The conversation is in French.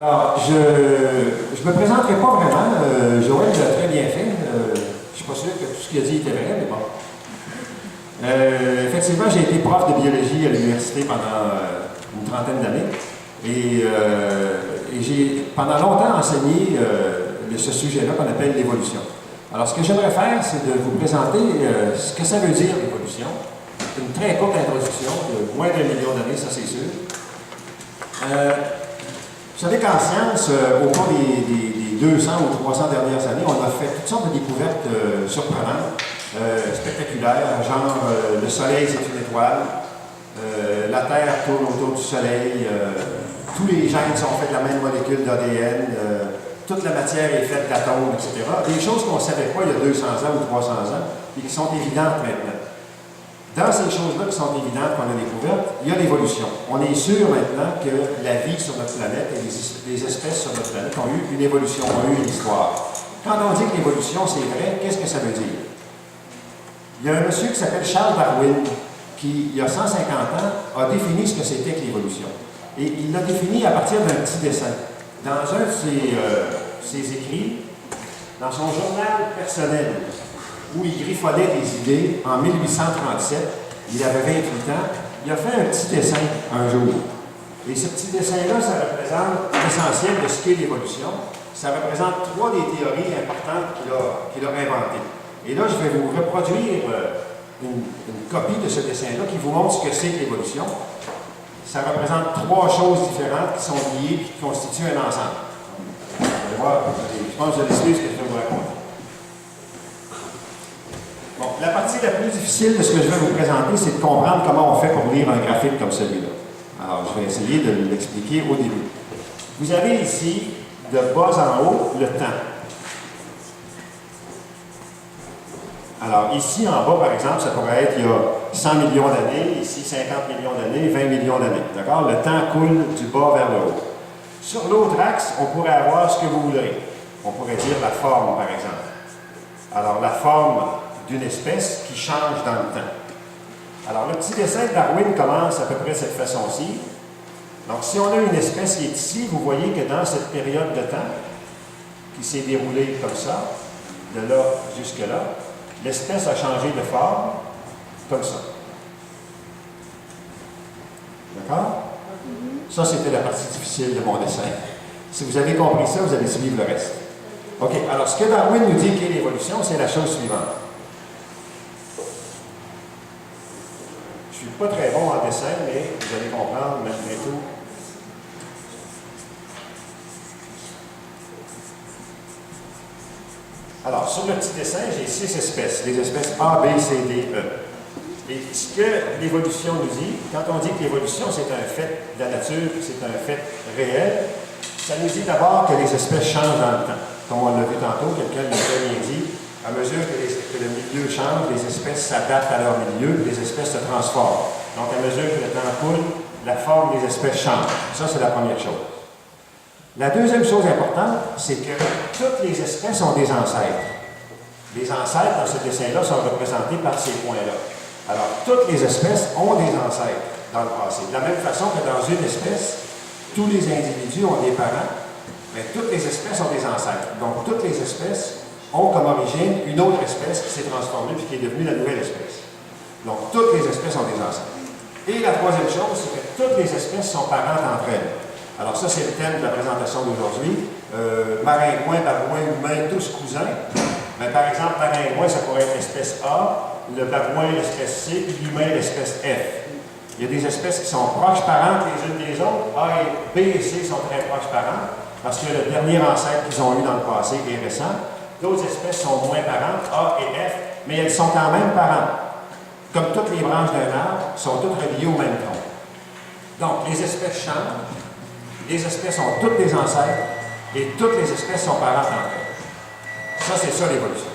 Alors, je ne me présenterai pas vraiment. Joël l'a très bien fait. Je ne suis pas sûr que tout ce qu'il a dit était vrai, mais bon. Effectivement, j'ai été prof de biologie à l'université pendant une trentaine d'années. Et j'ai pendant longtemps enseigné ce sujet-là qu'on appelle l'évolution. Alors, ce que j'aimerais faire, c'est de vous présenter ce que ça veut dire, l'évolution. C'est une très courte introduction, de moins d'1 million d'années, ça c'est sûr. Vous savez qu'en science, au cours des 200 ou 300 dernières années, on a fait toutes sortes de découvertes surprenantes, spectaculaires, genre le Soleil c'est une étoile, la Terre tourne autour du Soleil, tous les gènes sont faits de la même molécule d'ADN, toute la matière est faite d'atomes, etc. Des choses qu'on ne savait pas il y a 200 ans ou 300 ans et qui sont évidentes maintenant. Dans ces choses-là qui sont évidentes qu'on a découvertes, il y a l'évolution. On est sûr maintenant que la vie sur notre planète et les espèces sur notre planète ont eu une évolution, ont eu une histoire. Quand on dit que l'évolution c'est vrai, qu'est-ce que ça veut dire? Il y a un monsieur qui s'appelle Charles Darwin qui, il y a 150 ans, a défini ce que c'était que l'évolution. Et il l'a défini à partir d'un petit dessin. Dans un de ses écrits, dans son journal personnel, où il griffonnait des idées, en 1837, il avait 28 ans, il a fait un petit dessin un jour. Et ce petit dessin-là, ça représente l'essentiel de ce qu'est l'évolution. Ça représente 3 des théories importantes qu'il a inventées. Et là, je vais vous reproduire une copie de ce dessin-là qui vous montre ce que c'est que l'évolution. Ça représente 3 choses différentes qui sont liées et qui constituent un ensemble. Vous allez voir, je pense que vous allez suivre ce que je vais vous raconter. Bon, la partie la plus difficile de ce que je vais vous présenter, c'est de comprendre comment on fait pour lire un graphique comme celui-là. Alors, je vais essayer de l'expliquer au début. Vous avez ici, de bas en haut, le temps. Alors, ici, en bas, par exemple, ça pourrait être il y a 100 millions d'années, ici 50 millions d'années, 20 millions d'années. D'accord? Le temps coule du bas vers le haut. Sur l'autre axe, on pourrait avoir ce que vous voudrez. On pourrait dire la forme, par exemple. Alors, la forme d'une espèce qui change dans le temps. Alors, le petit dessin de Darwin commence à peu près de cette façon-ci. Donc, si on a une espèce qui est ici, vous voyez que dans cette période de temps, qui s'est déroulée comme ça, de là jusque-là, l'espèce a changé de forme, comme ça. D'accord? Ça, c'était la partie difficile de mon dessin. Si vous avez compris ça, vous allez suivre le reste. OK, alors ce que Darwin nous dit qu'est l'évolution, c'est la chose suivante. Je ne suis pas très bon en dessin, mais vous allez comprendre malgré tout. Alors, sur le petit dessin, j'ai 6 espèces, les espèces A, B, C, D, E. Et ce que l'évolution nous dit, quand on dit que l'évolution c'est un fait de la nature, c'est un fait réel, ça nous dit d'abord que les espèces changent dans le temps. Comme on l'a vu tantôt, quelqu'un l'a très bien dit, à mesure que le milieu change, les espèces s'adaptent à leur milieu, les espèces se transforment. Donc, à mesure que le temps coule, la forme des espèces change. Ça, c'est la première chose. La deuxième chose importante, c'est que toutes les espèces ont des ancêtres. Les ancêtres, dans ce dessin-là, sont représentés par ces points-là. Alors, toutes les espèces ont des ancêtres dans le passé. De la même façon que dans une espèce, tous les individus ont des parents, mais toutes les espèces ont des ancêtres. Donc, toutes les espèces ont comme origine une autre espèce qui s'est transformée et qui est devenue la nouvelle espèce. Donc, toutes les espèces ont des ancêtres. Et la troisième chose, c'est que toutes les espèces sont parentes entre elles. Alors ça, c'est le thème de la présentation d'aujourd'hui. Maringouin, babouin, humain, tous cousins. Mais par exemple, maringouin, ça pourrait être l'espèce A, le babouin, l'espèce C, puis l'humain, l'espèce F. Il y a des espèces qui sont proches parentes les unes des autres. A et B et C sont très proches parentes, parce que le dernier ancêtre qu'ils ont eu dans le passé est récent. D'autres espèces sont moins parentes, A et F, mais elles sont quand même parentes. Comme toutes les branches d'un arbre, sont toutes reliées au même tronc. Donc, les espèces changent. Les espèces ont toutes des ancêtres et toutes les espèces sont parentes entre elles. Ça, c'est ça l'évolution.